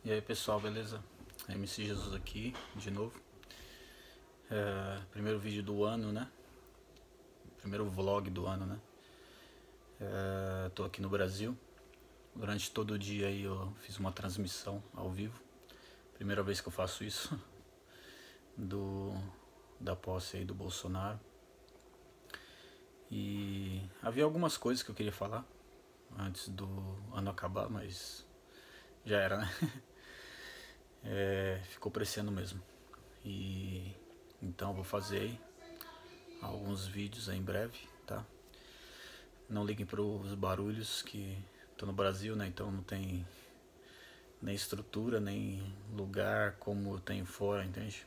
E aí pessoal, beleza? MC Jesus aqui, de novo. Primeiro vídeo do ano, né? Primeiro vlog do ano, né? Tô aqui no Brasil. Durante todo o dia aí eu fiz uma transmissão ao vivo. Primeira vez que eu faço isso do, da posse aí do Bolsonaro. E havia algumas coisas que eu queria falar antes do ano acabar, mas já era, né? Ficou parecendo mesmo. E então eu vou fazer aí alguns vídeos aí em breve, tá? Não liguem para os barulhos que tô no Brasil, né? Então não tem nem estrutura, nem lugar como eu tenho fora, entende?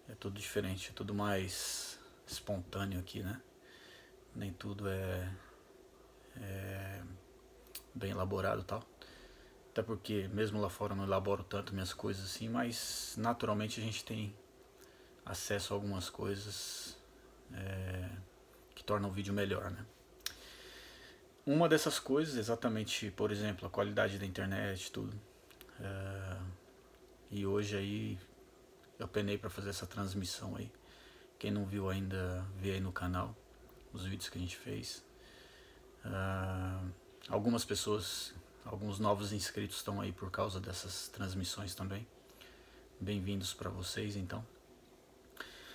É tudo diferente, é tudo mais espontâneo aqui, né? Nem tudo é bem elaborado e tal. Até porque mesmo lá fora eu não elaboro tanto minhas coisas assim, mas naturalmente a gente tem acesso a algumas coisas que tornam o vídeo melhor, né? Uma dessas coisas, exatamente, por exemplo, a qualidade da internet, tudo. E hoje aí eu penei para fazer essa transmissão aí. Quem não viu ainda, vê aí no canal os vídeos que a gente fez. Algumas pessoas, alguns novos inscritos estão aí por causa dessas transmissões também. Bem-vindos para vocês, então.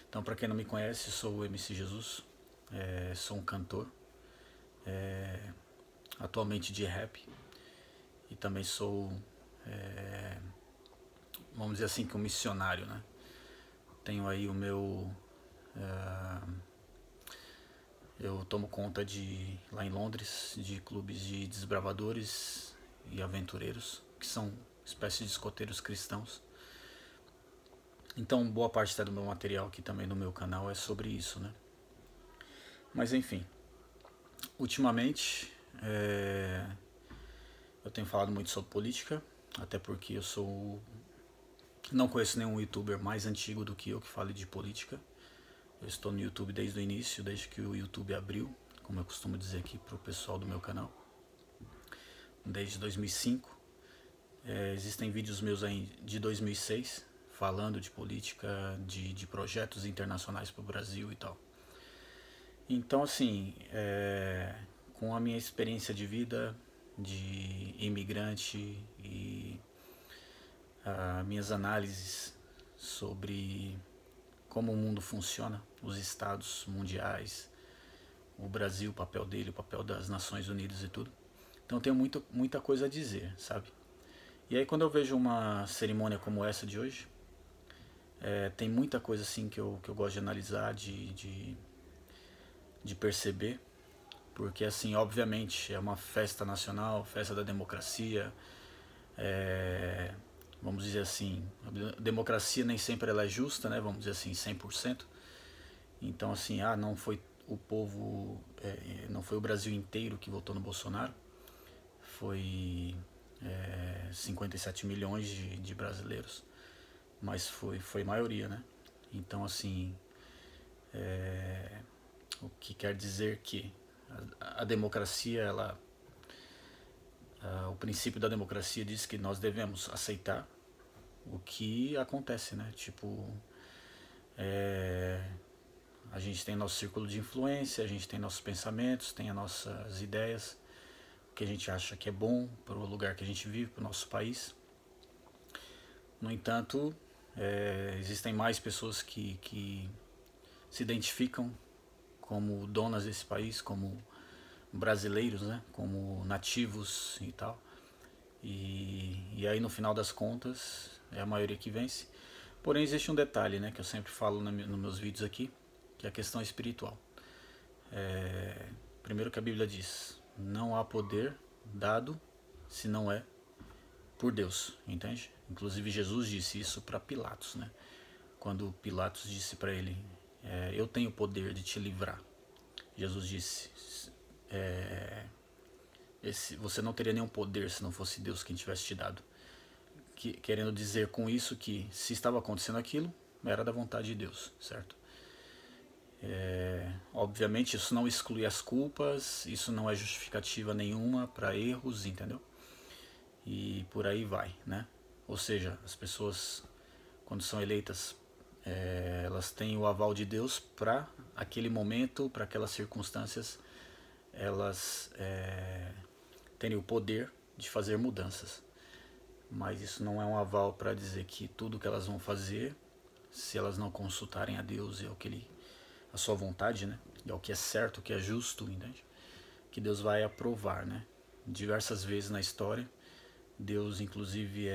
Então, para quem não me conhece, sou o MC Jesus. Sou um cantor, atualmente de rap. E também sou, vamos dizer assim, que um missionário, né? Tenho aí o meu... Eu tomo conta de, lá em Londres, de clubes de desbravadores e aventureiros, que são espécies de escoteiros cristãos. Então, boa parte do meu material aqui também no meu canal é sobre isso, né? Mas enfim, ultimamente eu tenho falado muito sobre política, até porque eu sou... Não conheço nenhum youtuber mais antigo do que eu que fale de política. Eu estou no YouTube desde o início, desde que o YouTube abriu, como eu costumo dizer aqui pro pessoal do meu canal, desde 2005. Existem vídeos meus aí de 2006 falando de política, de projetos internacionais para o Brasil e tal. Então, assim, com a minha experiência de vida de imigrante e minhas análises sobre como o mundo funciona, os estados mundiais, o Brasil, o papel dele, o papel das Nações Unidas e tudo. Então eu tenho muita coisa a dizer, sabe? E aí quando eu vejo uma cerimônia como essa de hoje, tem muita coisa assim que eu gosto de analisar, de perceber, porque assim, obviamente é uma festa nacional, festa da democracia, vamos dizer assim, a democracia nem sempre ela é justa, né? Vamos dizer assim, 100%. Então assim, não foi o povo, não foi o Brasil inteiro que votou no Bolsonaro, foi 57 milhões de brasileiros, mas foi maioria, né? Então assim, o que quer dizer que a democracia, o princípio da democracia diz que nós devemos aceitar o que acontece, né? Tipo, a gente tem nosso círculo de influência, a gente tem nossos pensamentos, tem as nossas ideias, o que a gente acha que é bom para o lugar que a gente vive, para o nosso país. No entanto, existem mais pessoas que se identificam como donas desse país, como brasileiros, né? Como nativos e tal. E aí no final das contas é a maioria que vence. Porém existe um detalhe, né, que eu sempre falo nos meus vídeos aqui, que é a questão espiritual. Primeiro que a Bíblia diz, não há poder dado se não é por Deus, entende? Inclusive Jesus disse isso para Pilatos, né? Quando Pilatos disse para ele, eu tenho o poder de te livrar. Jesus disse, você não teria nenhum poder se não fosse Deus quem tivesse te dado. Querendo dizer com isso que se estava acontecendo aquilo, era da vontade de Deus, certo? Obviamente isso não exclui as culpas, isso não é justificativa nenhuma para erros, entendeu? e por aí vai, né? Ou seja, as pessoas, quando são eleitas, elas têm o aval de Deus para aquele momento, para aquelas circunstâncias, elas terem o poder de fazer mudanças. Mas isso não é um aval para dizer que tudo que elas vão fazer, se elas não consultarem a Deus, é o que a sua vontade, né? É o que é certo, o que é justo, entende? Que Deus vai aprovar, né? Diversas vezes na história, Deus inclusive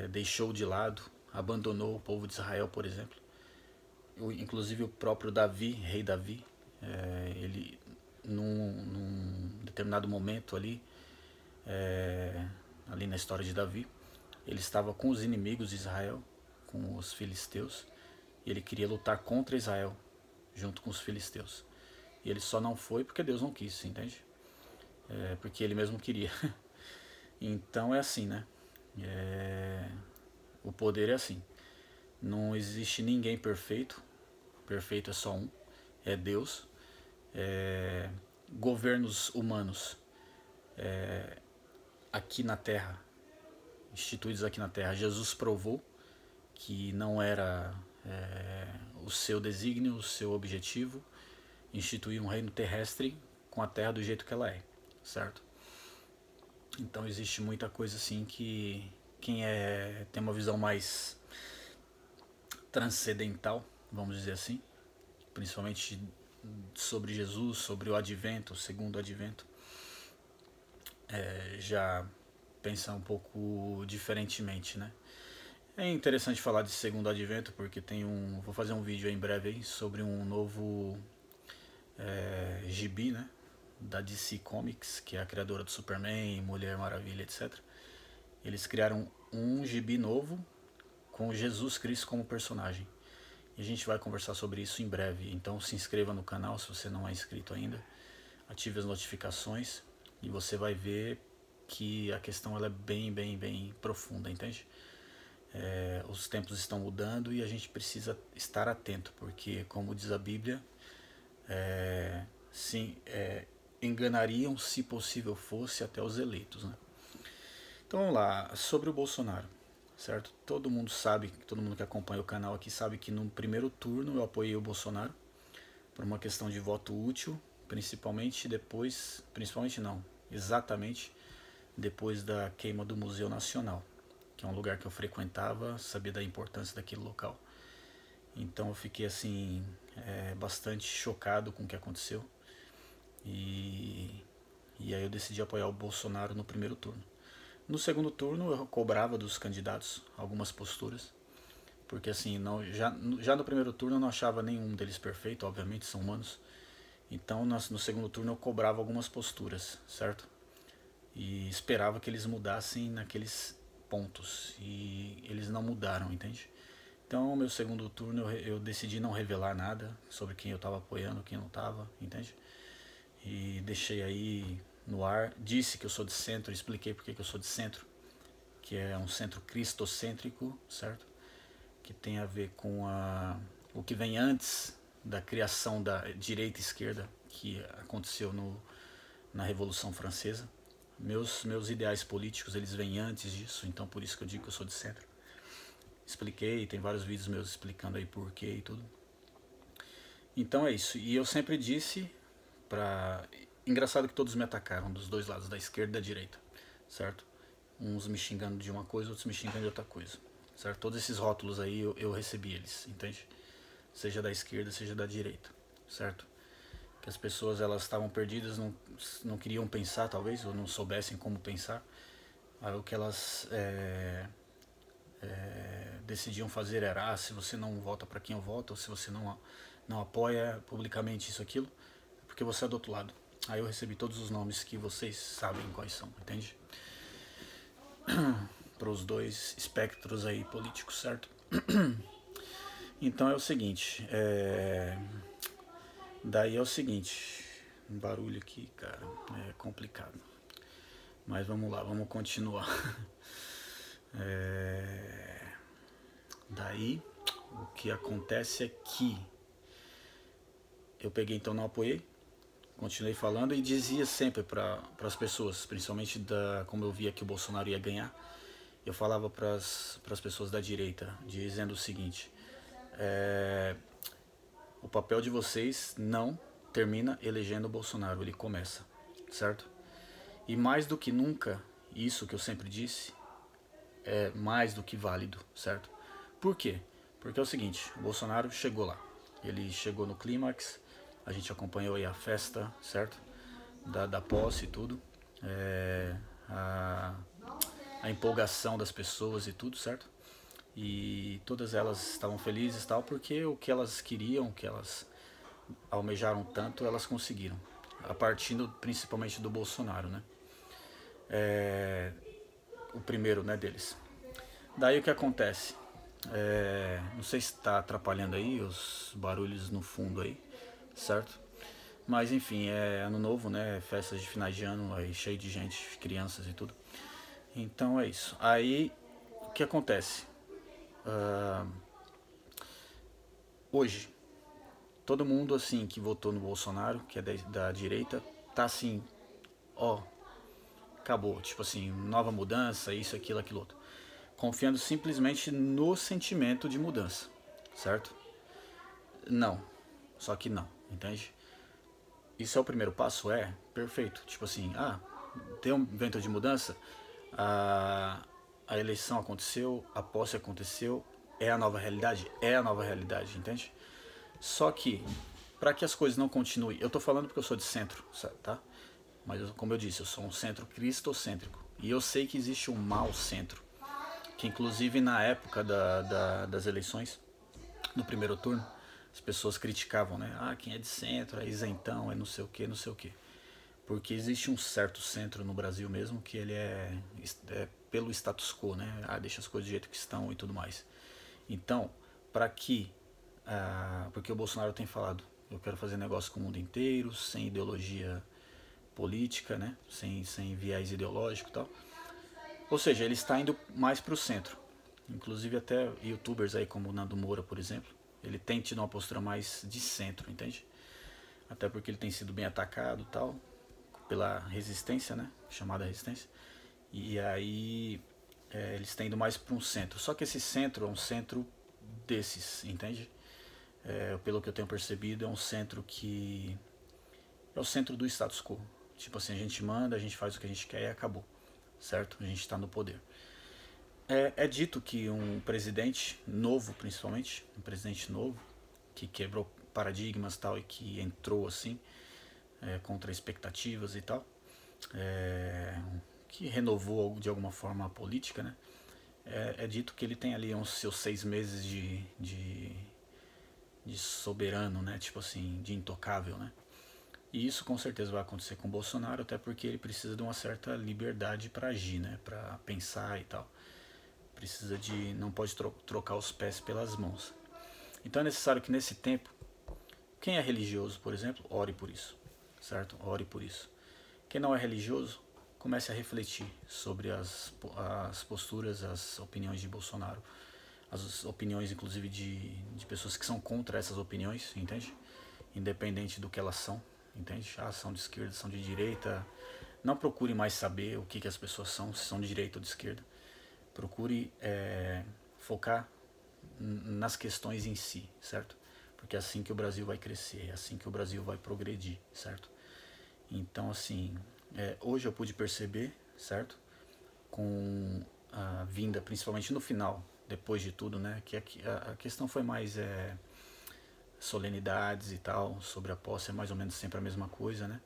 deixou de lado, abandonou o povo de Israel, por exemplo. Inclusive o próprio Davi, rei Davi, ele num determinado momento ali, ali na história de Davi, ele estava com os inimigos de Israel, com os filisteus, e ele queria lutar contra Israel, junto com os filisteus. E ele só não foi porque Deus não quis, entende? Porque ele mesmo queria. Então é assim, né? O poder é assim. Não existe ninguém perfeito. Perfeito é só um. É Deus. Governos humanos aqui na Terra, instituídos aqui na Terra, Jesus provou que não era o seu desígnio, o seu objetivo, instituir um reino terrestre com a Terra do jeito que ela é, certo? Então existe muita coisa assim que quem tem uma visão mais transcendental, vamos dizer assim, principalmente sobre Jesus, sobre o advento, o segundo advento, já pensa um pouco diferentemente, né? É interessante falar de segundo advento porque vou fazer um vídeo aí em breve aí sobre um novo gibi, né? Da DC Comics, que é a criadora do Superman, Mulher Maravilha, etc. Eles criaram um gibi novo com Jesus Cristo como personagem. E a gente vai conversar sobre isso em breve. Então se inscreva no canal se você não é inscrito ainda. Ative as notificações e você vai ver que a questão ela é bem, bem, bem profunda, entende? Os tempos estão mudando e a gente precisa estar atento, porque como diz a Bíblia, sim, enganariam, se possível fosse, até os eleitos, né? Então vamos lá, sobre o Bolsonaro, certo? Todo mundo sabe, todo mundo que acompanha o canal aqui sabe que no primeiro turno eu apoiei o Bolsonaro por uma questão de voto útil, exatamente depois da queima do Museu Nacional, que é um lugar que eu frequentava, sabia da importância daquele local. Então eu fiquei assim, bastante chocado com o que aconteceu. E aí eu decidi apoiar o Bolsonaro no primeiro turno. No segundo turno eu cobrava dos candidatos algumas posturas, porque assim, já no primeiro turno eu não achava nenhum deles perfeito, obviamente são humanos. Então no segundo turno eu cobrava algumas posturas, certo? E esperava que eles mudassem naqueles pontos, e eles não mudaram, entende? Então no meu segundo turno eu decidi não revelar nada sobre quem eu estava apoiando, quem não estava, entende? E deixei aí no ar, disse que eu sou de centro, expliquei porque que eu sou de centro, que é um centro cristocêntrico, certo? Que tem a ver com o que vem antes da criação da direita e esquerda, que aconteceu na Revolução Francesa. Meus ideais políticos, eles vêm antes disso, então por isso que eu digo que eu sou de centro. Expliquei, tem vários vídeos meus explicando aí porquê e tudo. Então é isso, e eu sempre disse engraçado que todos me atacaram, dos dois lados, da esquerda e da direita, certo? Uns me xingando de uma coisa, outros me xingando de outra coisa, certo? Todos esses rótulos aí eu recebi eles, entende? Seja da esquerda, seja da direita, certo? Que as pessoas elas estavam perdidas, não queriam pensar talvez, ou não soubessem como pensar. Aí o que elas decidiam fazer era, se você não vota para quem eu voto, ou se você não apoia publicamente isso, aquilo, é porque você é do outro lado. Aí eu recebi todos os nomes que vocês sabem quais são, entende? Para os dois espectros aí políticos, certo? Então é o seguinte, daí é o seguinte, um barulho aqui, cara, é complicado. Mas vamos lá, vamos continuar. Daí o que acontece é que eu peguei, então não apoiei, continuei falando e dizia sempre para as pessoas, principalmente como eu via que o Bolsonaro ia ganhar, eu falava para as pessoas da direita, dizendo o seguinte: o papel de vocês não termina elegendo o Bolsonaro, ele começa, certo? E mais do que nunca, isso que eu sempre disse, é mais do que válido, certo? Por quê? Porque é o seguinte, o Bolsonaro chegou lá, ele chegou no clímax, a gente acompanhou aí a festa, certo? Da posse e tudo, a empolgação das pessoas e tudo, certo? E todas elas estavam felizes e tal, porque o que elas queriam, o que elas almejaram tanto, elas conseguiram, a partir principalmente do Bolsonaro, né? O primeiro, né, deles. Daí o que acontece? Não sei se está atrapalhando aí os barulhos no fundo aí, certo? Mas enfim, é ano novo, né? Festas de finais de ano, aí cheio de gente, crianças e tudo. Então é isso. Aí o que acontece? Hoje, todo mundo assim que votou no Bolsonaro, que é da direita, tá assim, ó, acabou, tipo assim, nova mudança, isso, aquilo, aquilo outro. Confiando simplesmente no sentimento de mudança, certo? Não, só que não, entende? Isso é o primeiro passo? É, perfeito. Tipo assim, tem um vento de mudança, a eleição aconteceu, a posse aconteceu, é a nova realidade? É a nova realidade, entende? Só que, para que as coisas não continuem, eu tô falando porque eu sou de centro, tá? Mas como eu disse, eu sou um centro cristocêntrico. E eu sei que existe um mau centro, que inclusive na época das eleições, no primeiro turno, as pessoas criticavam, né? Quem é de centro é isentão, é não sei o que, não sei o que. Porque existe um certo centro no Brasil mesmo que ele é pelo status quo, né? Deixa as coisas do jeito que estão e tudo mais. Então, para que... porque o Bolsonaro tem falado, eu quero fazer negócio com o mundo inteiro, sem ideologia política, né? Sem viés ideológico e tal. Ou seja, ele está indo mais para o centro. Inclusive até youtubers aí como o Nando Moura, por exemplo, ele tem tido uma postura mais de centro, entende? Até porque ele tem sido bem atacado e tal, pela resistência, né? Chamada resistência. E aí eles têm ido mais para um centro. Só que esse centro é um centro desses, entende? Pelo que eu tenho percebido, é um centro que é o centro do status quo. Tipo assim, a gente manda, a gente faz o que a gente quer e acabou, certo? A gente está no poder. É dito que um presidente novo, principalmente, um presidente novo, que quebrou paradigmas e tal e que entrou assim, contra expectativas e tal, que renovou de alguma forma a política, né? É dito que ele tem ali uns seus 6 meses de soberano, né? Tipo assim, de intocável, né? E isso com certeza vai acontecer com o Bolsonaro, até porque ele precisa de uma certa liberdade para agir, né? Para pensar e tal. Precisa de, não pode trocar os pés pelas mãos. Então é necessário que nesse tempo, quem é religioso, por exemplo, ore por isso, certo? Ore por isso. Quem não é religioso, comece a refletir sobre as posturas, as opiniões de Bolsonaro, as opiniões inclusive de pessoas que são contra essas opiniões, entende? Independente do que elas são, entende? São de esquerda, são de direita. Não procure mais saber o que as pessoas são, se são de direita ou de esquerda. Procure focar nas questões em si, certo? Porque é assim que o Brasil vai crescer, é assim que o Brasil vai progredir, certo? Então, assim, hoje eu pude perceber, certo? Com a vinda, principalmente no final, depois de tudo, né? Que a questão foi mais solenidades e tal, sobre a posse é mais ou menos sempre a mesma coisa, né?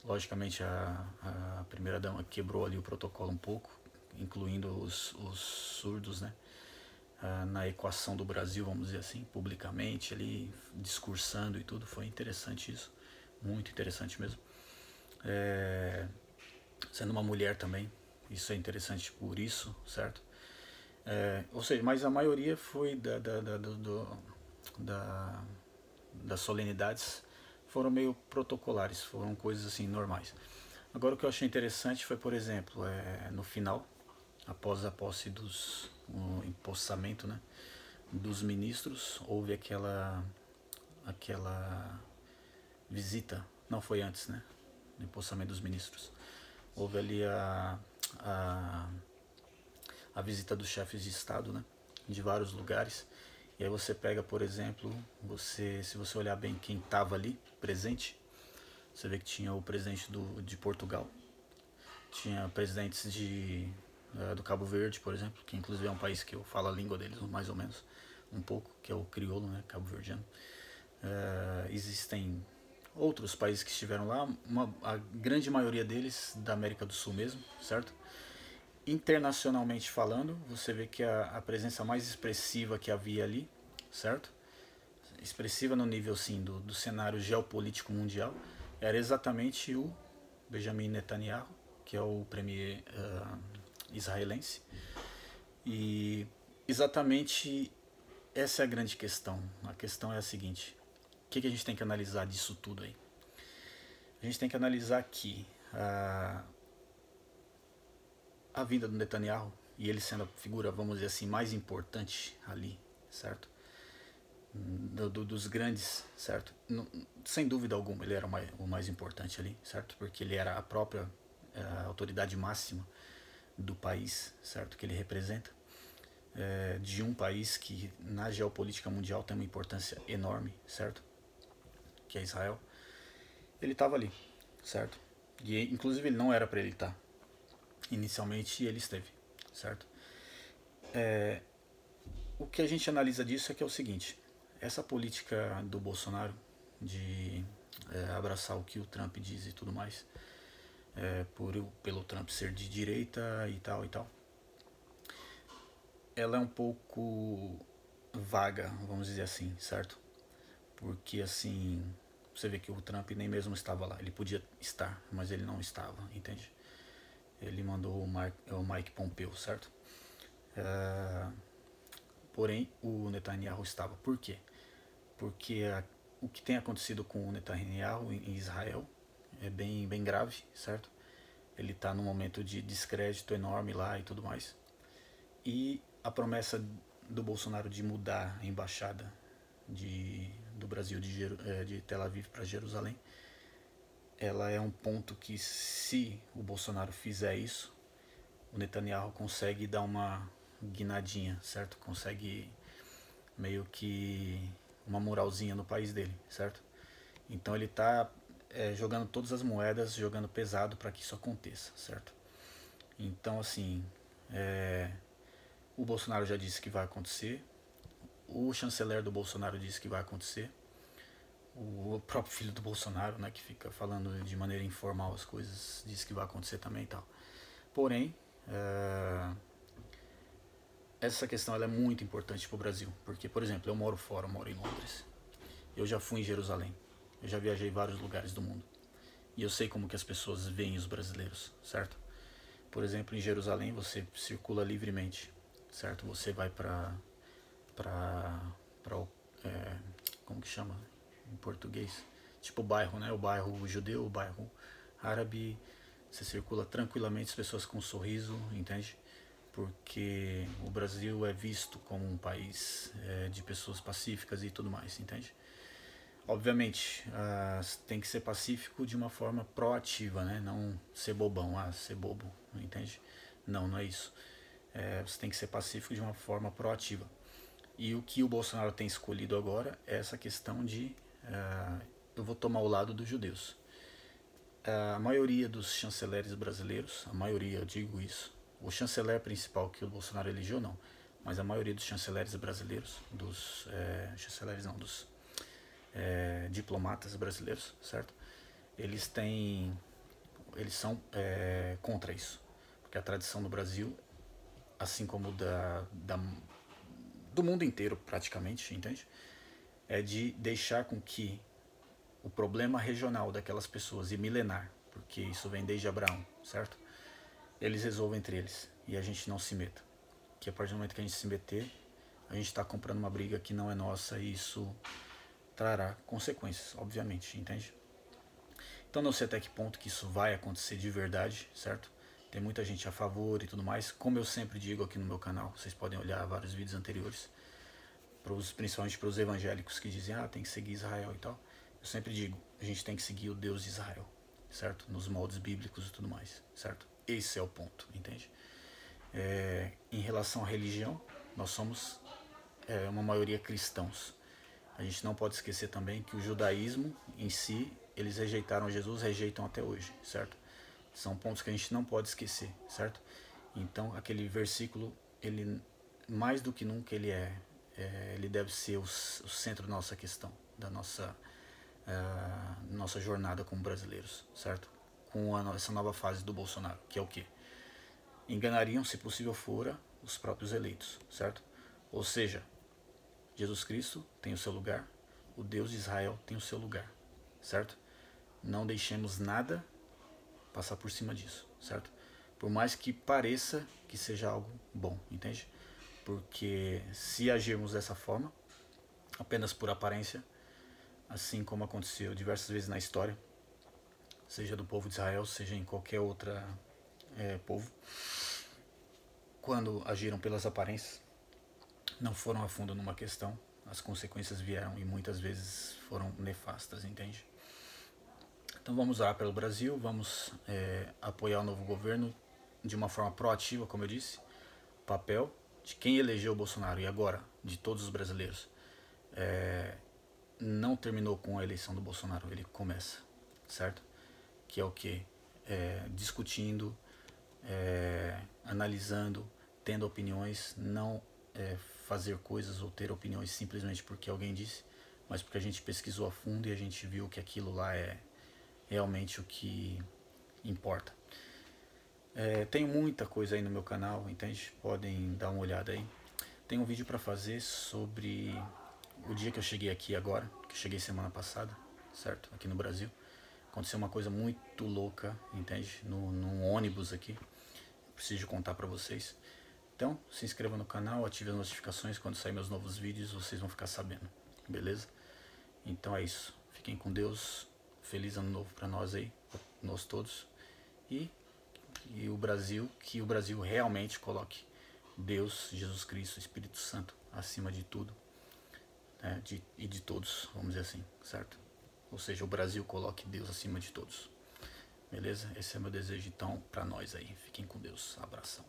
Logicamente a primeira-dama quebrou ali o protocolo um pouco, incluindo os surdos, né? Na equação do Brasil, vamos dizer assim, publicamente, ali discursando e tudo, foi interessante isso, muito interessante mesmo. Sendo uma mulher também, isso é interessante por isso, certo? Ou seja, mas a maioria foi das solenidades foram meio protocolares, foram coisas assim normais. Agora o que eu achei interessante foi, por exemplo, no final, após a posse o empossamento, né, dos ministros, houve aquela visita Não foi antes, né? Do empossamento dos ministros. Houve ali a visita dos chefes de Estado, né? De vários lugares. E aí você pega, por exemplo, se você olhar bem quem estava ali presente, você vê que tinha o presidente de Portugal, tinha presidentes do Cabo Verde, por exemplo, que inclusive é um país que eu falo a língua deles, mais ou menos, um pouco, que é o crioulo, né, cabo-verdiano. Existem outros países que estiveram lá, a grande maioria deles da América do Sul mesmo, certo? Internacionalmente falando, você vê que a presença mais expressiva que havia ali, certo? Expressiva no nível sim do cenário geopolítico mundial, era exatamente o Benjamin Netanyahu, que é o premier israelense. E exatamente essa é a grande questão. A questão é a seguinte: o que a gente tem que analisar disso tudo aí? A gente tem que analisar que a vinda do Netanyahu, e ele sendo a figura, vamos dizer assim, mais importante ali, certo? Dos grandes, certo? Sem dúvida alguma, ele era o mais importante ali, certo? Porque ele era a própria autoridade máxima do país, certo? Que ele representa. De um país que na geopolítica mundial tem uma importância enorme, certo? Que é Israel. Ele estava ali, certo? E inclusive ele não era para ele estar. Inicialmente ele esteve, certo? O que a gente analisa disso é que é o seguinte: essa política do Bolsonaro de abraçar o que o Trump diz e tudo mais, pelo Trump ser de direita e tal, ela é um pouco vaga, vamos dizer assim, certo? Porque assim, você vê que o Trump nem mesmo estava lá. Ele podia estar, mas ele não estava, entende? Ele mandou o Mike Pompeo, certo? Porém, o Netanyahu estava. Por quê? Porque o que tem acontecido com o Netanyahu em Israel é bem grave, certo? Ele está num momento de descrédito enorme lá e tudo mais. E a promessa do Bolsonaro de mudar a embaixada do Brasil de Tel Aviv para Jerusalém, ela é um ponto que, se o Bolsonaro fizer isso, o Netanyahu consegue dar uma guinadinha, certo? Consegue meio que uma moralzinha no país dele, certo? Então ele está jogando todas as moedas, jogando pesado para que isso aconteça, certo? Então, assim, o Bolsonaro já disse que vai acontecer, o chanceler do Bolsonaro disse que vai acontecer, o próprio filho do Bolsonaro, né, que fica falando de maneira informal as coisas, disse que vai acontecer também e tal. Porém, essa questão ela é muito importante para o Brasil, porque, por exemplo, eu moro fora, eu moro em Londres, eu já fui em Jerusalém, eu já viajei em vários lugares do mundo, e eu sei como que as pessoas veem os brasileiros, certo? Por exemplo, em Jerusalém você circula livremente, certo? Você vai para como que chama em português? Tipo bairro, né? O bairro judeu, o bairro árabe, você circula tranquilamente, as pessoas com um sorriso, entende? Porque o Brasil é visto como um país de pessoas pacíficas e tudo mais, entende? Obviamente, tem que ser pacífico de uma forma proativa, né? Não ser bobão, ser bobo, entende? Não é isso. Você tem que ser pacífico de uma forma proativa. E o que o Bolsonaro tem escolhido agora é essa questão de eu vou tomar o lado dos judeus. A maioria dos chanceleres brasileiros, a maioria, eu digo isso, o chanceler principal que o Bolsonaro elegeu não, mas a maioria dos chanceleres brasileiros, dos diplomatas brasileiros, certo? Eles são contra isso, porque a tradição no Brasil, assim como do mundo inteiro praticamente, entende? É de deixar com que o problema regional daquelas pessoas e milenar, porque isso vem desde Abraão, certo? Eles resolvem entre eles e a gente não se meta. Que a partir do momento que a gente se meter, a gente está comprando uma briga que não é nossa e isso trará consequências, obviamente, entende? Então não sei até que ponto que isso vai acontecer de verdade, certo? Tem muita gente a favor e tudo mais. Como eu sempre digo aqui no meu canal, vocês podem olhar vários vídeos anteriores, principalmente para os evangélicos que dizem, tem que seguir Israel e tal. Eu eu sempre digo, a gente tem que seguir o Deus de Israel, certo? Nos moldes bíblicos e tudo mais, certo? Esse é o ponto, entende? Em relação à religião, nós somos uma maioria cristãos. A gente não pode esquecer também que o judaísmo em si, eles rejeitaram Jesus, rejeitam até hoje, certo? São pontos que a gente não pode esquecer, certo? Então, aquele versículo, ele mais do que nunca ele deve ser o centro da nossa questão, da nossa jornada como brasileiros, certo? Com essa nova fase do Bolsonaro, que é o quê? Enganariam, se possível fora, os próprios eleitos, certo? Ou seja, Jesus Cristo tem o seu lugar, o Deus de Israel tem o seu lugar, certo? Não deixemos nada passar por cima disso, certo? Por mais que pareça que seja algo bom, entende? Porque se agirmos dessa forma, apenas por aparência, assim como aconteceu diversas vezes na história, seja do povo de Israel, seja em qualquer outro povo, quando agiram pelas aparências, não foram a fundo numa questão, as consequências vieram e muitas vezes foram nefastas, entende? Então vamos orar pelo Brasil, vamos apoiar o novo governo de uma forma proativa, como eu disse, papel de quem elegeu o Bolsonaro e agora de todos os brasileiros. Não terminou com a eleição do Bolsonaro, ele começa, certo? Que é o que? Discutindo, analisando, tendo opiniões, não fazer coisas ou ter opiniões simplesmente porque alguém disse, mas porque a gente pesquisou a fundo e a gente viu que aquilo lá é realmente o que importa. Tenho muita coisa aí no meu canal, entende? Podem dar uma olhada aí. Tem um vídeo para fazer sobre o dia que eu cheguei aqui agora, que eu cheguei semana passada, certo? Aqui no Brasil. Aconteceu uma coisa muito louca, entende? Num ônibus aqui. Preciso contar para vocês. Então, se inscreva no canal, ative as notificações quando sair meus novos vídeos, vocês vão ficar sabendo, beleza? Então é isso. Fiquem com Deus. Feliz ano novo para nós aí, nós todos. E o Brasil, que o Brasil realmente coloque Deus, Jesus Cristo, Espírito Santo acima de tudo, né? E de todos, vamos dizer assim, certo? Ou seja, o Brasil coloque Deus acima de todos. Beleza? Esse é meu desejo então para nós aí. Fiquem com Deus. Abração.